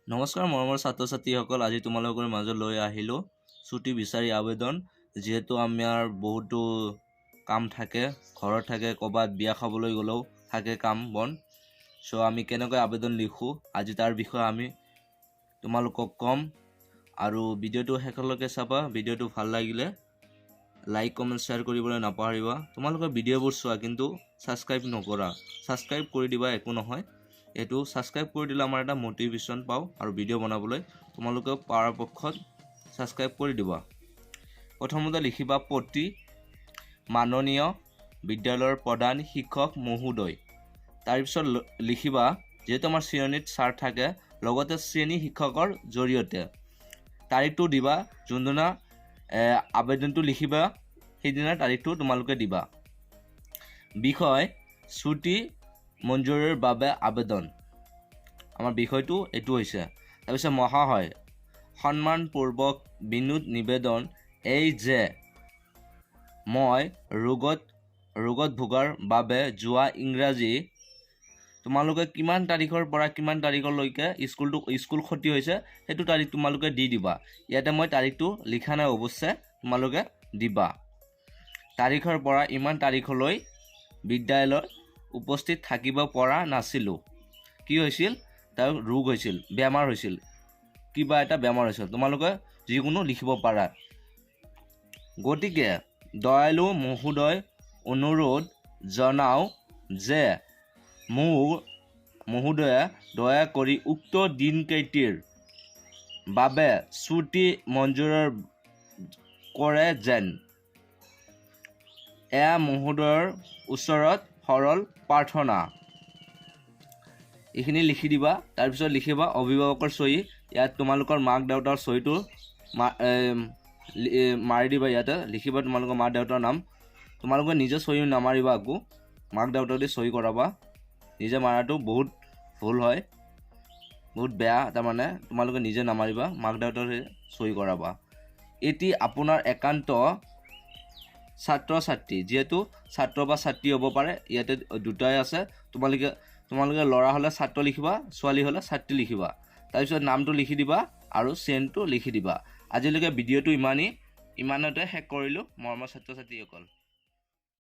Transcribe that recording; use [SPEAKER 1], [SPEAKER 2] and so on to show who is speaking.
[SPEAKER 1] নমস্কাৰ মৰমৰ ছাত্ৰ ছাত্ৰীসকল, আজি তোমালোকৰ মাজত লৈ আহিলোঁ ছুটি বিচাৰি আবেদন। যিহেতু আমাৰ বহুতো কাম থাকে, ঘৰত থাকে, ক'ৰবাত বিয়া খাবলৈ গ'লেও থাকে কাম বন। চ' আমি কেনেকৈ আবেদন লিখোঁ আজি তাৰ বিষয়ে আমি তোমালোকক ক'ম। আৰু ভিডিঅ'টো শেষলৈকে চাবা। ভিডিঅ'টো ভাল লাগিলে লাইক কমেণ্ট শ্বেয়াৰ কৰিবলৈ নাপাহৰিবা। তোমালোকে ভিডিঅ'বোৰ চোৱা কিন্তু ছাবস্ক্ৰাইব নকৰা। ছাবস্ক্ৰাইব কৰি দিবা, একো নহয়। এইটো ছাবস্ক্ৰাইব কৰি দিলে আমাৰ এটা মটিভেশ্যন পাওঁ আৰু ভিডিঅ' বনাবলৈ। তোমালোকে পৰাপক্ষত ছাবস্ক্ৰাইব কৰি দিবা। প্ৰথমতে লিখিবা প্ৰতি মাননীয় বিদ্যালয়ৰ প্ৰধান শিক্ষক মহোদয়। তাৰপিছত লিখিবা, যিহেতু আমাৰ শ্ৰেণীত ছাৰ থাকে, লগতে শ্ৰেণী শিক্ষকৰ জৰিয়তে তাৰিখটো দিবা। যোনদিনা আবেদনটো লিখিবা সেইদিনাৰ তাৰিখটো তোমালোকে দিবা। বিষয় ছুটি মঞ্জুৰিৰ বাবে আবেদন। আমাৰ বিষয়টো এইটো হৈছে। তাৰপিছত মহাশয়, সন্মানপূৰ্বক বিনোদ নিবেদন এই যে মই ৰোগত ভোগাৰ বাবে যোৱা ইংৰাজী তোমালোকে কিমান তাৰিখৰ পৰা কিমান তাৰিখলৈকে স্কুল ক্ষতি হৈছে সেইটো তাৰিখ তোমালোকে দি দিবা। ইয়াতে মই তাৰিখটো লিখা নাই, অৱশ্যে তোমালোকে দিবা। তাৰিখৰ পৰা ইমান তাৰিখলৈ বিদ্যালয়ত উপস্থিত থাকিব পৰা নাছিলোঁ। কি হৈছিল? তাৰ ৰোগ হৈছিল, বেমাৰ হৈছিল, কিবা এটা বেমাৰ হৈছিল। তোমালোকে যিকোনো লিখিব পাৰা। গতিকে দয়ালু মহোদয়, অনুৰোধ জনাওঁ যে মহোদয়ে দয়া কৰি উক্ত দিনকেইটিৰ বাবে ছুটি মঞ্জুৰ কৰে যেন। এয়া মহোদয়ৰ ওচৰত সৰল প্ৰাৰ্থনা। এইখিনি লিখি দিবা। তাৰপিছত লিখিবা অভিভাৱকৰ চহী। ইয়াত তোমালোকৰ মাক দেউতাৰ চহীটো মাৰি দিবা। ইয়াতে লিখিবা তোমালোকৰ মা দেউতাৰ নাম। তোমালোকে নিজে চহী নামাৰিবা, আকৌ মাক দেউতাক দি চহী কৰাবা। নিজে মাৰাটো বহুত ভুল হয়, বহুত বেয়া। তাৰমানে তোমালোকে নিজে নামাৰিবা, মাক দেউতাক চহী কৰাবা। এটি আপোনাৰ একান্ত ছাত্ৰ ছাত্ৰী, যিহেতু ছাত্ৰ বা ছাত্ৰী হ'ব পাৰে, ইয়াতে দুটাই আছে। তোমালোকে ল'ৰা হ'লে ছাত্ৰ লিখিবা, ছোৱালী হ'লে ছাত্ৰী লিখিবা। তাৰপিছত নামটো লিখি দিবা আৰু চেনটো লিখি দিবা। আজিলৈকে ভিডিঅ'টো ইমানতে শেষ কৰিলোঁ মৰমৰ ছাত্ৰ ছাত্ৰীসকল।